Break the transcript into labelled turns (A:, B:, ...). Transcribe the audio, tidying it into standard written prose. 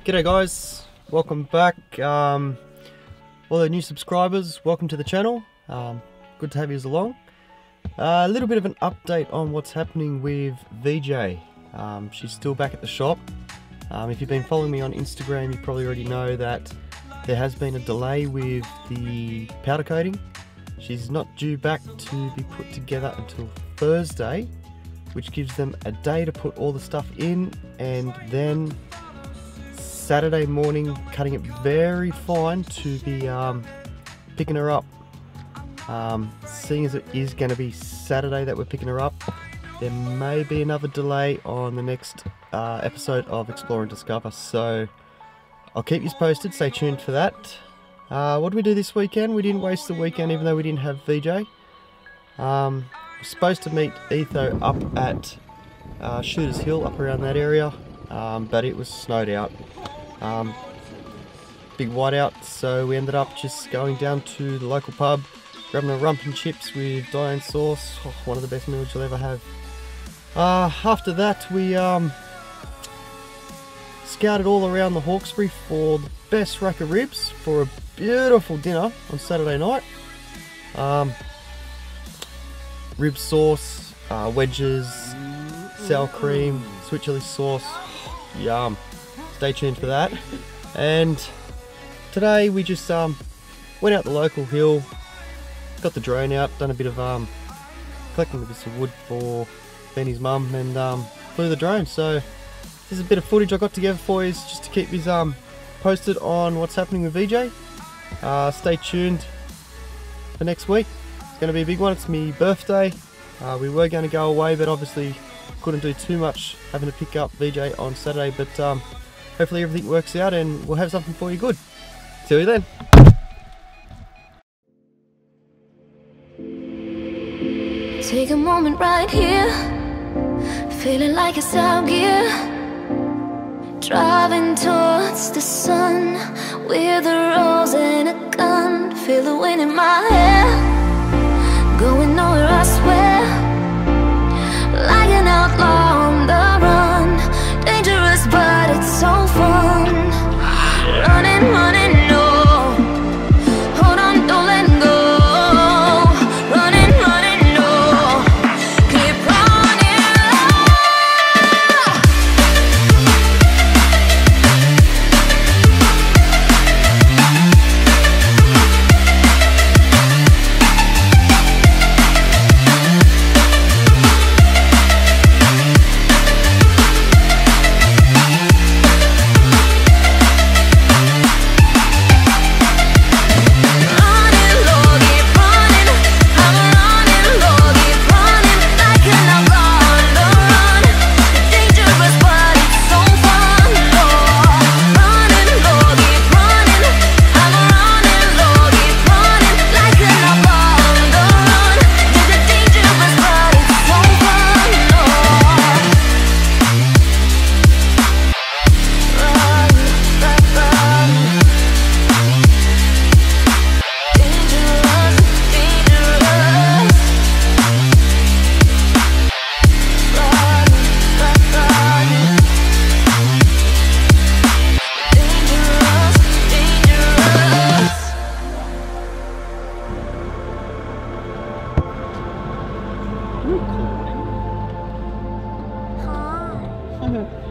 A: G'day guys, welcome back. All the new subscribers, welcome to the channel. Good to have you along. A little bit of an update on what's happening with Vedjays. She's still back at the shop. If you've been following me on Instagram, you probably already know that there has been a delay with the powder coating. She's not due back to be put together until Thursday, which gives them a day to put all the stuff in, and then Saturday morning cutting it very fine to be picking her up. Seeing as it is going to be Saturday that we're picking her up, there may be another delay on the next episode of Explore and Discover, so I'll keep you posted. Stay tuned for that. What did we do this weekend? We didn't waste the weekend even though we didn't have VJ. We're supposed to meet Etho up at Shooters Hill, up around that area, but it was snowed out. Big whiteout, so we ended up just going down to the local pub, grabbing a rump and chips with Diane sauce. Oh, one of the best meals you'll ever have. After that we scouted all around the Hawkesbury for the best rack of ribs for a beautiful dinner on Saturday night. Rib sauce, wedges, sour cream, sweet chili sauce, yum. Stay tuned for that. And today we just went out the local hill, got the drone out, done a bit of collecting a bit of wood for Benny's mum, and flew the drone. So this is a bit of footage I got together for you just to keep you posted on what's happening with VJ. Stay tuned for next week. It's going to be a big one. It's my birthday. We were going to go away, but obviously couldn't do too much having to pick up VJ on Saturday, but hopefully everything works out and we'll have something for you good. See you then.
B: Take a moment right here, feeling like it's out gear, driving towards the sun with a rose and a gun. Feel the wind in my hair, going nowhere I swear, like an outlaw on the run. Dangerous but it's so fun. Running, running, no. Hold on, don't let go. Running, running, no. Keep running.
C: recording. Hi.